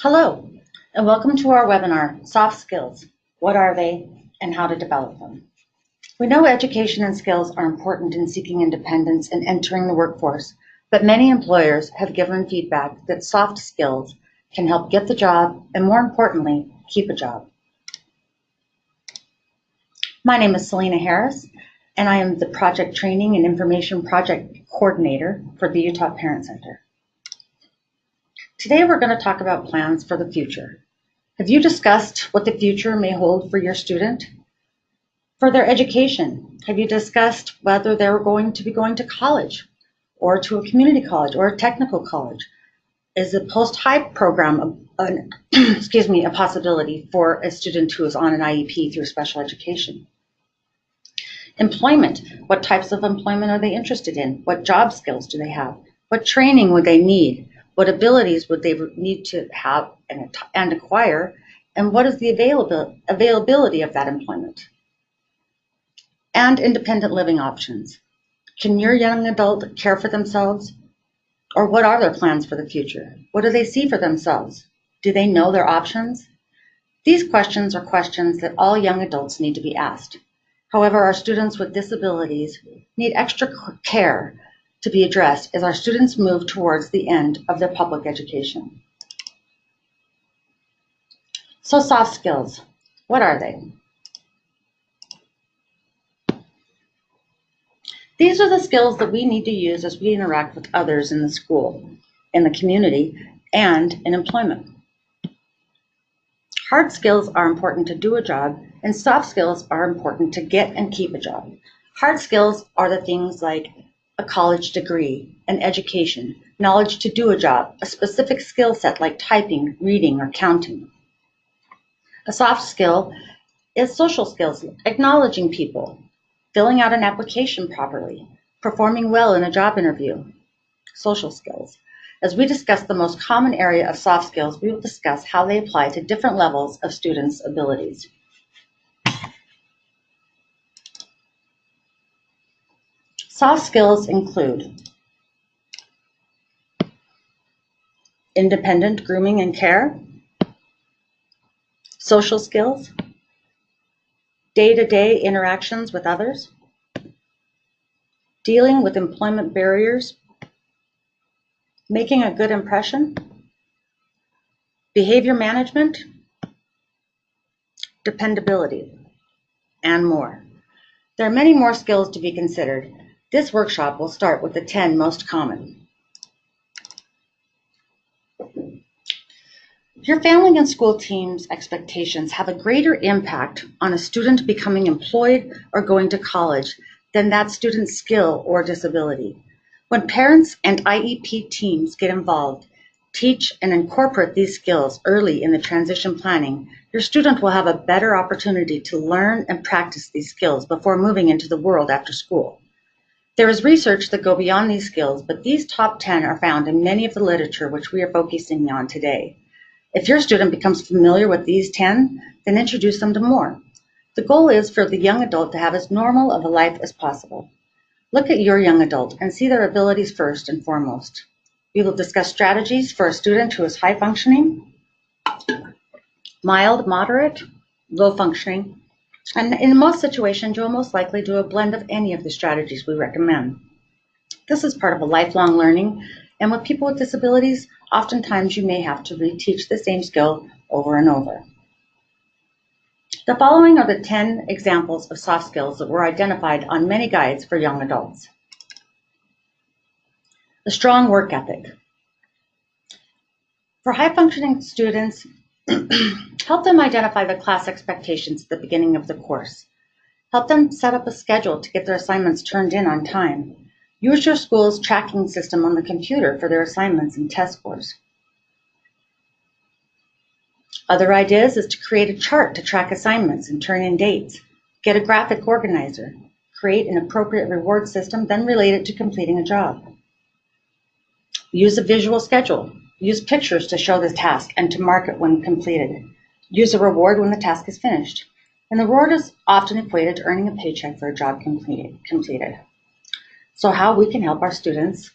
Hello, and welcome to our webinar, Soft Skills. What are they and how to develop them? We know education and skills are important in seeking independence and entering the workforce, but many employers have given feedback that soft skills can help get the job and, more importantly, keep a job. My name is Selena Harris, and I am the Project Training and Information Project Coordinator for the Utah Parent Center. Today we're going to talk about plans for the future. Have you discussed what the future may hold for your student? For their education, have you discussed whether they're going to be going to college or to a community college or a technical college? Is a post-high program a possibility for a student who is on an IEP through special education? Employment, what types of employment are they interested in? What job skills do they have? What training would they need? What abilities would they need to have and acquire? And what is the availability of that employment? And independent living options. Can your young adult care for themselves? Or what are their plans for the future? What do they see for themselves? Do they know their options? These questions are questions that all young adults need to be asked. However, our students with disabilities need extra care to be addressed as our students move towards the end of their public education. So soft skills, what are they? These are the skills that we need to use as we interact with others in the school, in the community, and in employment. Hard skills are important to do a job, and soft skills are important to get and keep a job. Hard skills are the things like a college degree, an education, knowledge to do a job, a specific skill set like typing, reading, or counting. A soft skill is social skills, acknowledging people, filling out an application properly, performing well in a job interview. Social skills. As we discuss the most common area of soft skills, we will discuss how they apply to different levels of students' abilities. Soft skills include independent grooming and care, social skills, day-to-day interactions with others, dealing with employment barriers, making a good impression, behavior management, dependability, and more. There are many more skills to be considered. This workshop will start with the 10 most common. Your family and school team's expectations have a greater impact on a student becoming employed or going to college than that student's skill or disability. When parents and IEP teams get involved, teach and incorporate these skills early in the transition planning, your student will have a better opportunity to learn and practice these skills before moving into the world after school. There is research that go beyond these skills, but these top 10 are found in many of the literature which we are focusing on today. If your student becomes familiar with these 10, then introduce them to more. The goal is for the young adult to have as normal of a life as possible. Look at your young adult and see their abilities first and foremost. We will discuss strategies for a student who is high functioning, mild, moderate, low functioning, and in most situations, you'll most likely do a blend of any of the strategies we recommend. This is part of a lifelong learning, and with people with disabilities, oftentimes you may have to reteach the same skill over and over. The following are the 10 examples of soft skills that were identified on many guides for young adults. A strong work ethic. For high-functioning students, help them identify the class expectations at the beginning of the course. Help them set up a schedule to get their assignments turned in on time. Use your school's tracking system on the computer for their assignments and test scores. Other ideas is to create a chart to track assignments and turn in dates. Get a graphic organizer. Create an appropriate reward system, then relate it to completing a job. Use a visual schedule. Use pictures to show the task and to mark it when completed. Use a reward when the task is finished. And the reward is often equated to earning a paycheck for a job completed. So how we can help our students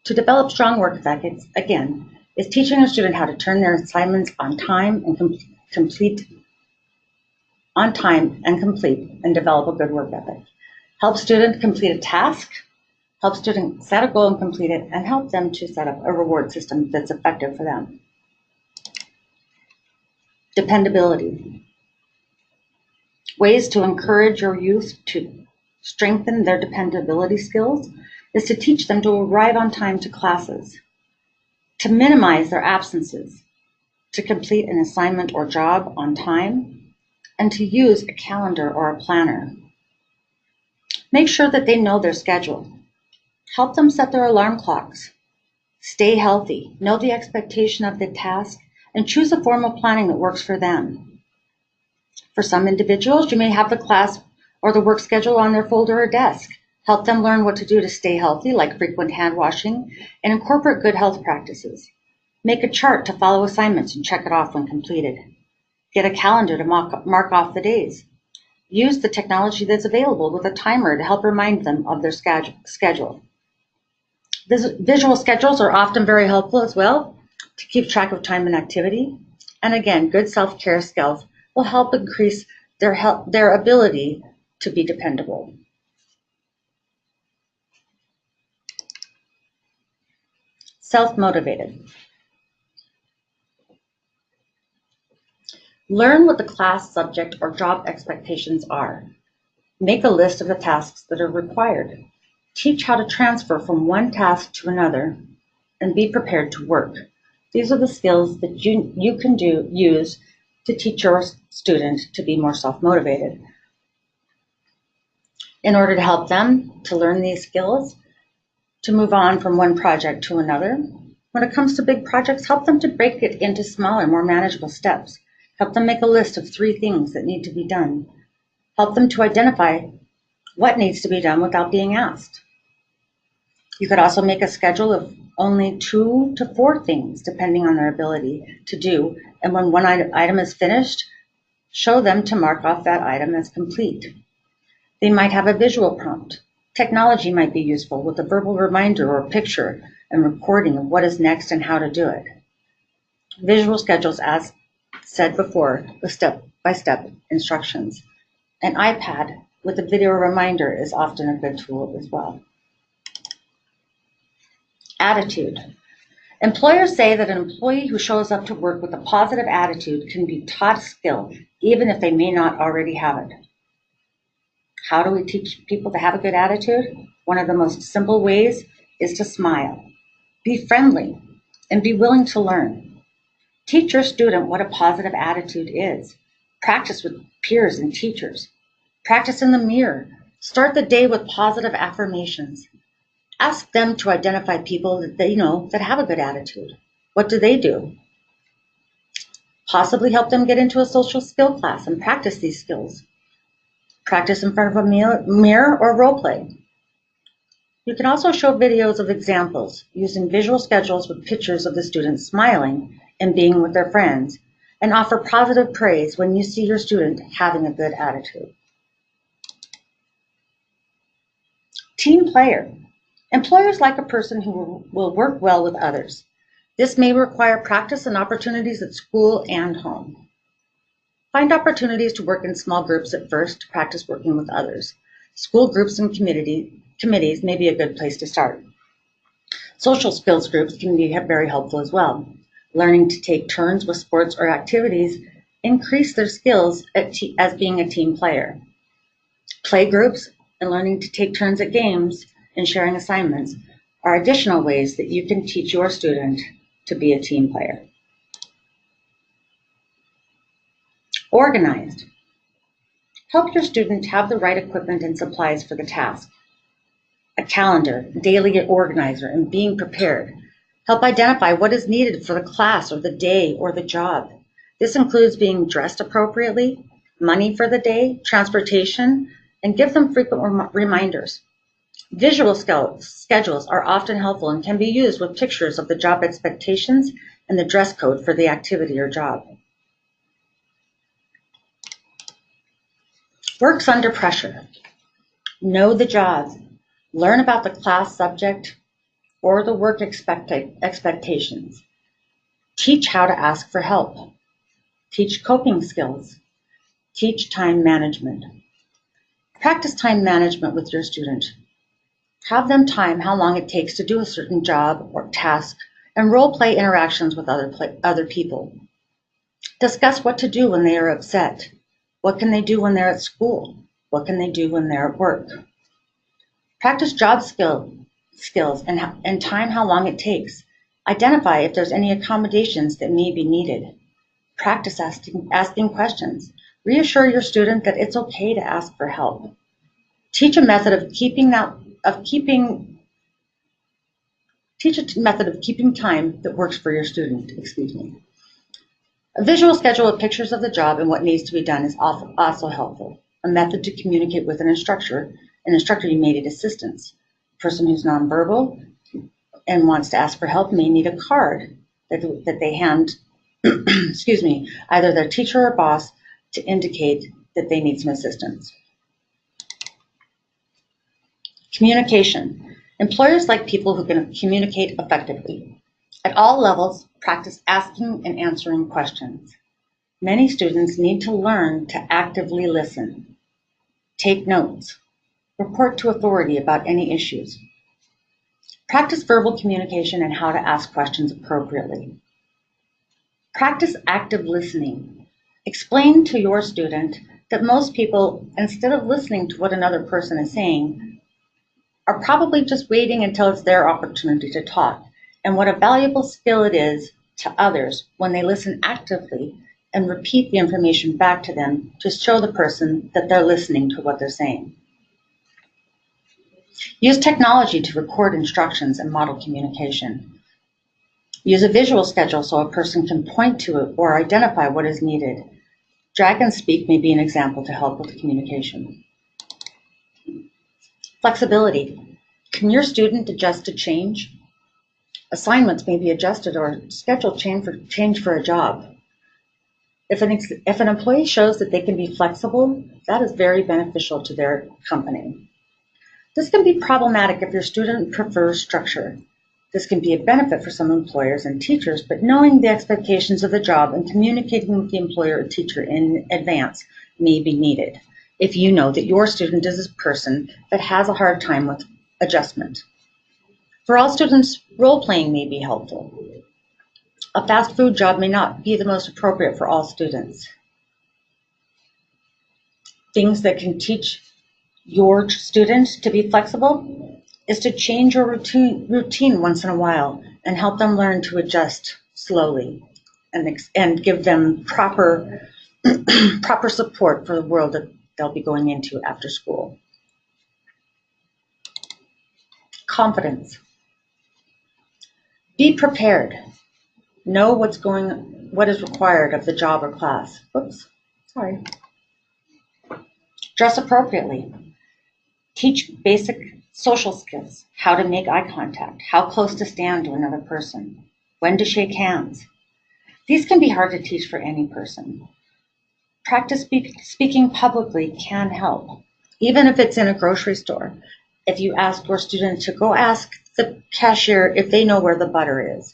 to develop strong work ethics, again, is teaching a student how to turn their assignments on time and complete and develop a good work ethic. Help student complete a task, help student set a goal and complete it, and help them to set up a reward system that's effective for them. Dependability. Ways to encourage your youth to strengthen their dependability skills is to teach them to arrive on time to classes, to minimize their absences, to complete an assignment or job on time, and to use a calendar or a planner. Make sure that they know their schedule. Help them set their alarm clocks. Stay healthy, know the expectation of the task, and choose a form of planning that works for them. For some individuals, you may have the class or the work schedule on their folder or desk. Help them learn what to do to stay healthy, like frequent hand washing, and incorporate good health practices. Make a chart to follow assignments and check it off when completed. Get a calendar to mark off the days. Use the technology that's available with a timer to help remind them of their schedule. Visual schedules are often very helpful as well to keep track of time and activity. And again, good self-care skills will help increase their ability to be dependable. Self-motivated. Learn what the class, subject, or job expectations are. Make a list of the tasks that are required. Teach how to transfer from one task to another, and be prepared to work. These are the skills that you can use to teach your student to be more self-motivated. In order to help them to learn these skills, to move on from one project to another, when it comes to big projects, help them to break it into smaller, more manageable steps. Help them make a list of 3 things that need to be done. Help them to identify what needs to be done without being asked. You could also make a schedule of only 2 to 4 things, depending on their ability to do. And when one item is finished, show them to mark off that item as complete. They might have a visual prompt. Technology might be useful with a verbal reminder or picture and recording of what is next and how to do it. Visual schedules, as said before, with step-by-step instructions. An iPad with a video reminder is often a good tool as well. Attitude. Employers say that an employee who shows up to work with a positive attitude can be taught a skill, even if they may not already have it. How do we teach people to have a good attitude? One of the most simple ways is to smile. Be friendly and be willing to learn. Teach your student what a positive attitude is. Practice with peers and teachers. Practice in the mirror. Start the day with positive affirmations. Ask them to identify people that they know that have a good attitude. What do they do? Possibly help them get into a social skill class and practice these skills. Practice in front of a mirror or role play. You can also show videos of examples using visual schedules with pictures of the students smiling and being with their friends, and offer positive praise when you see your student having a good attitude. Team player. Employers like a person who will work well with others. This may require practice and opportunities at school and home. Find opportunities to work in small groups at first to practice working with others. School groups and committees may be a good place to start. Social skills groups can be very helpful as well. Learning to take turns with sports or activities increase their skills as being a team player. Play groups and learning to take turns at games and sharing assignments are additional ways that you can teach your student to be a team player. Organized. Help your student have the right equipment and supplies for the task. A calendar, daily organizer, and being prepared. Help identify what is needed for the class or the day or the job. This includes being dressed appropriately, money for the day, transportation, and give them frequent reminders. Visual schedules are often helpful and can be used with pictures of the job expectations and the dress code for the activity or job. Works under pressure. Know the job. Learn about the class subject or the work expectations. Teach how to ask for help. Teach coping skills. Teach time management. Practice time management with your student. Have them time how long it takes to do a certain job or task and role play interactions with other people. Discuss what to do when they are upset. What can they do when they're at school? What can they do when they're at work? Practice job skills and time how long it takes. Identify if there's any accommodations that may be needed. Practice asking questions. Reassure your student that it's okay to ask for help. Teach a method of keeping time that works for your student. A visual schedule of pictures of the job and what needs to be done is also helpful. A method to communicate with an instructor you may need assistance. A person who's nonverbal and wants to ask for help may need a card that they hand, either their teacher or boss to indicate that they need some assistance. Communication. Employers like people who can communicate effectively. At all levels, practice asking and answering questions. Many students need to learn to actively listen. Take notes. Report to authority about any issues. Practice verbal communication and how to ask questions appropriately. Practice active listening. Explain to your student that most people, instead of listening to what another person is saying, are probably just waiting until it's their opportunity to talk, and what a valuable skill it is to others when they listen actively and repeat the information back to them to show the person that they're listening to what they're saying. Use technology to record instructions and model communication. Use a visual schedule so a person can point to it or identify what is needed. Drag and speak may be an example to help with communication. Flexibility. Can your student adjust to change? Assignments may be adjusted or schedule change for a job. If an employee shows that they can be flexible, that is very beneficial to their company. This can be problematic if your student prefers structure. This can be a benefit for some employers and teachers, but knowing the expectations of the job and communicating with the employer or teacher in advance may be needed if you know that your student is a person that has a hard time with adjustment. For all students, role-playing may be helpful. A fast food job may not be the most appropriate for all students. Things that can teach your student to be flexible is to change your routine once in a while and help them learn to adjust slowly and give them proper support for the world that they'll be going into after school. Confidence. Be prepared. Know what is required of the job or class. Dress appropriately. Teach basic social skills, how to make eye contact, how close to stand to another person, when to shake hands. These can be hard to teach for any person. Practice speaking publicly can help, even if it's in a grocery store. If you ask your student to go ask the cashier if they know where the butter is,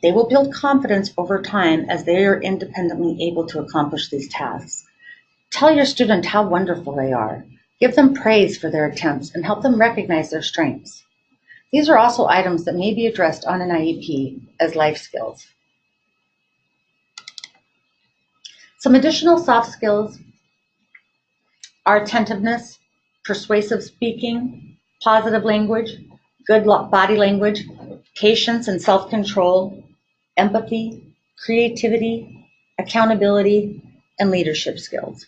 they will build confidence over time as they are independently able to accomplish these tasks. Tell your student how wonderful they are. Give them praise for their attempts and help them recognize their strengths. These are also items that may be addressed on an IEP as life skills. Some additional soft skills are attentiveness, persuasive speaking, positive language, good body language, patience and self-control, empathy, creativity, accountability, and leadership skills.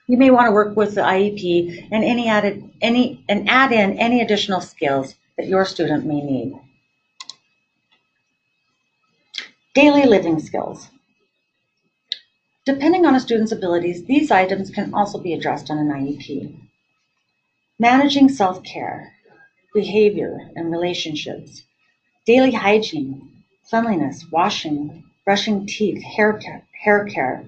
You may want to work with the IEP and add in any additional skills that your student may need. Daily living skills. Depending on a student's abilities, these items can also be addressed on an IEP. Managing self-care, behavior and relationships, daily hygiene, cleanliness, washing, brushing teeth, hair care,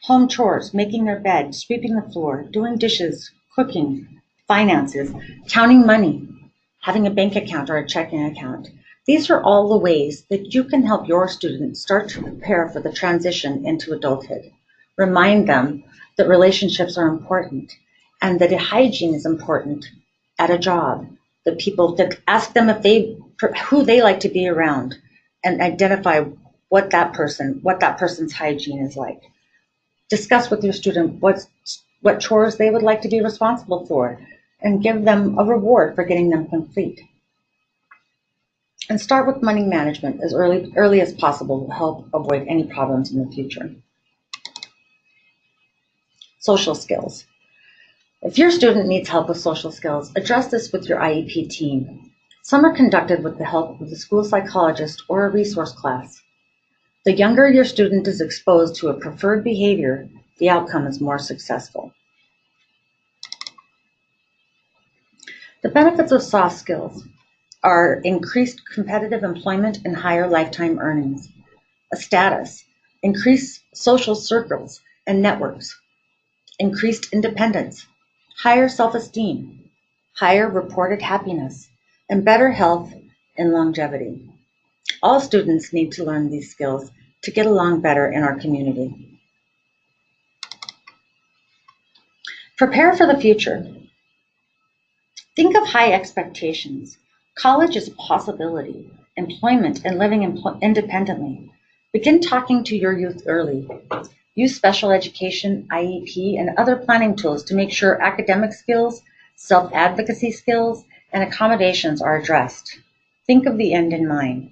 home chores, making their bed, sweeping the floor, doing dishes, cooking, finances, counting money, having a bank account or a checking account, These are all the ways that you can help your students start to prepare for the transition into adulthood. Remind them that relationships are important and that hygiene is important at a job. That ask them who they like to be around and identify what that person's hygiene is like. Discuss with your student what chores they would like to be responsible for and give them a reward for getting them complete. And start with money management as early as possible to help avoid any problems in the future. Social skills. If your student needs help with social skills, address this with your IEP team. Some are conducted with the help of the school psychologist or a resource class. The younger your student is exposed to a preferred behavior, the outcome is more successful. The benefits of soft skills are increased competitive employment and higher lifetime earnings, a status, increased social circles and networks, increased independence, higher self-esteem, higher reported happiness, and better health and longevity. All students need to learn these skills to get along better in our community. Prepare for the future. Think of high expectations. College is a possibility, employment, and living independently. Begin talking to your youth early. Use special education, IEP, and other planning tools to make sure academic skills, self-advocacy skills, and accommodations are addressed. Think of the end in mind.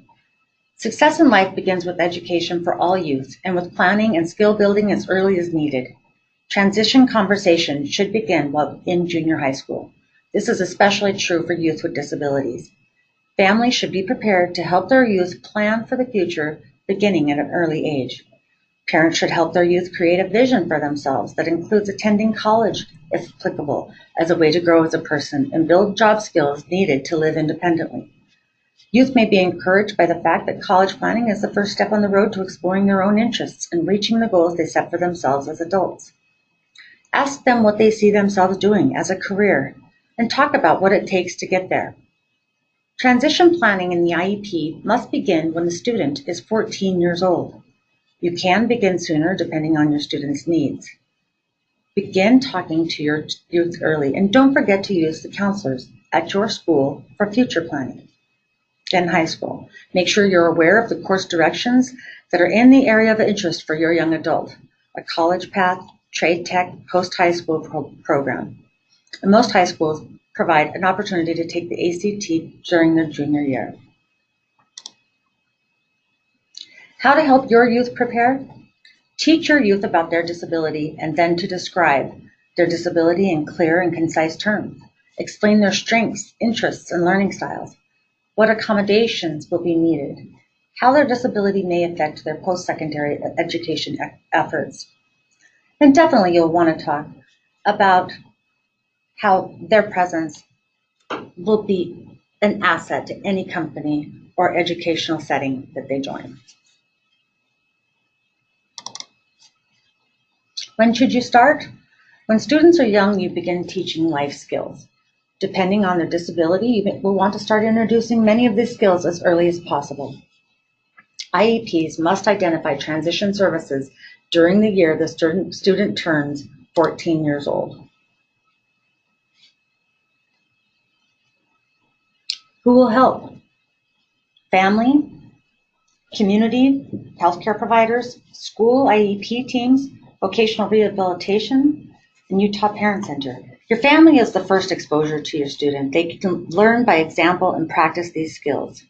Success in life begins with education for all youth and with planning and skill building as early as needed. Transition conversation should begin while in junior high school. This is especially true for youth with disabilities. Families should be prepared to help their youth plan for the future beginning at an early age. Parents should help their youth create a vision for themselves that includes attending college, if applicable, as a way to grow as a person and build job skills needed to live independently. Youth may be encouraged by the fact that college planning is the first step on the road to exploring their own interests and reaching the goals they set for themselves as adults. Ask them what they see themselves doing as a career and talk about what it takes to get there. Transition planning in the IEP must begin when the student is 14 years old. You can begin sooner depending on your student's needs. Begin talking to your youth early and don't forget to use the counselors at your school for future planning. Then high school. Make sure you're aware of the course directions that are in the area of interest for your young adult, a college path, trade tech, post-high school program. And most high schools provide an opportunity to take the ACT during their junior year. How to help your youth prepare? Teach your youth about their disability and then to describe their disability in clear and concise terms. Explain their strengths, interests, and learning styles. What accommodations will be needed. How their disability may affect their post-secondary education efforts. And definitely you'll want to talk about how their presence will be an asset to any company or educational setting that they join. When should you start? When students are young, you begin teaching life skills. Depending on their disability, you will want to start introducing many of these skills as early as possible. IEPs must identify transition services during the year the student turns 14 years old. Who will help? Family, community, healthcare providers, school IEP teams, vocational rehabilitation, and Utah Parent Center. Your family is the first exposure to your student. They can learn by example and practice these skills.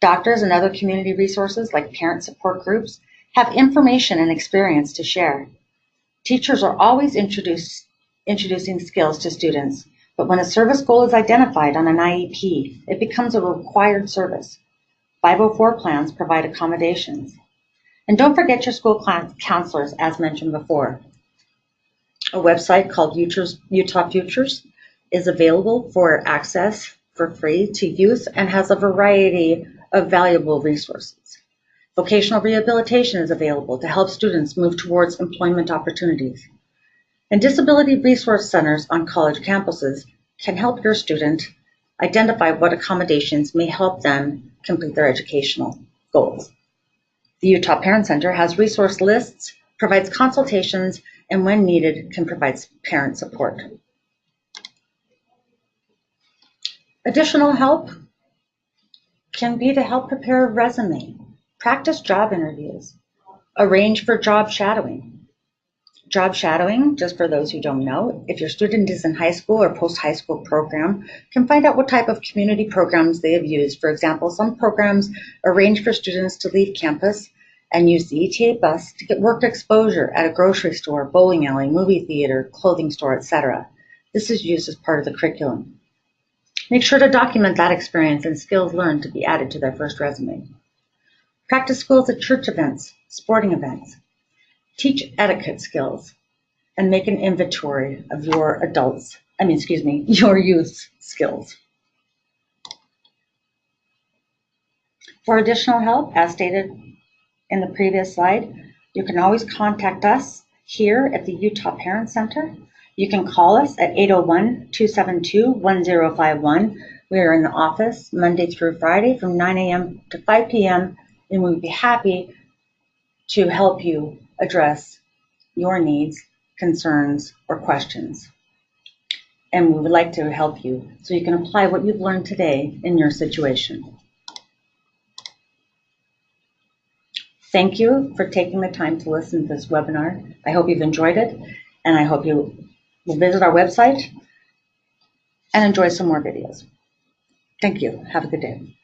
Doctors and other community resources like parent support groups have information and experience to share. Teachers are always introducing skills to students, but when a service goal is identified on an IEP, it becomes a required service. 504 plans provide accommodations. And don't forget your school counselors, as mentioned before. A website called Utah Futures is available for access for free to youth and has a variety of valuable resources. Vocational rehabilitation is available to help students move towards employment opportunities. And disability resource centers on college campuses can help your student identify what accommodations may help them complete their educational goals. The Utah Parent Center has resource lists, provides consultations, and when needed, can provide parent support. Additional help can be to help prepare a resume, practice job interviews, arrange for job shadowing. Job shadowing, just for those who don't know, if your student is in high school or post-high school program, can find out what type of community programs they have used. For example, some programs arrange for students to leave campus and use the ETA bus to get work exposure at a grocery store, bowling alley, movie theater, clothing store, etc. This is used as part of the curriculum. Make sure to document that experience and skills learned to be added to their first resume. Practice skills at church events, sporting events. Teach etiquette skills and make an inventory of your your youth's skills. For additional help, as stated in the previous slide, you can always contact us here at the Utah Parent Center. You can call us at 801-272-1051. We are in the office Monday through Friday from 9 a.m. to 5 p.m. and we'd be happy to help you address your needs, concerns, or questions. And we would like to help you so you can apply what you've learned today in your situation. Thank you for taking the time to listen to this webinar. I hope you've enjoyed it, and I hope you will visit our website and enjoy some more videos. Thank you. Have a good day.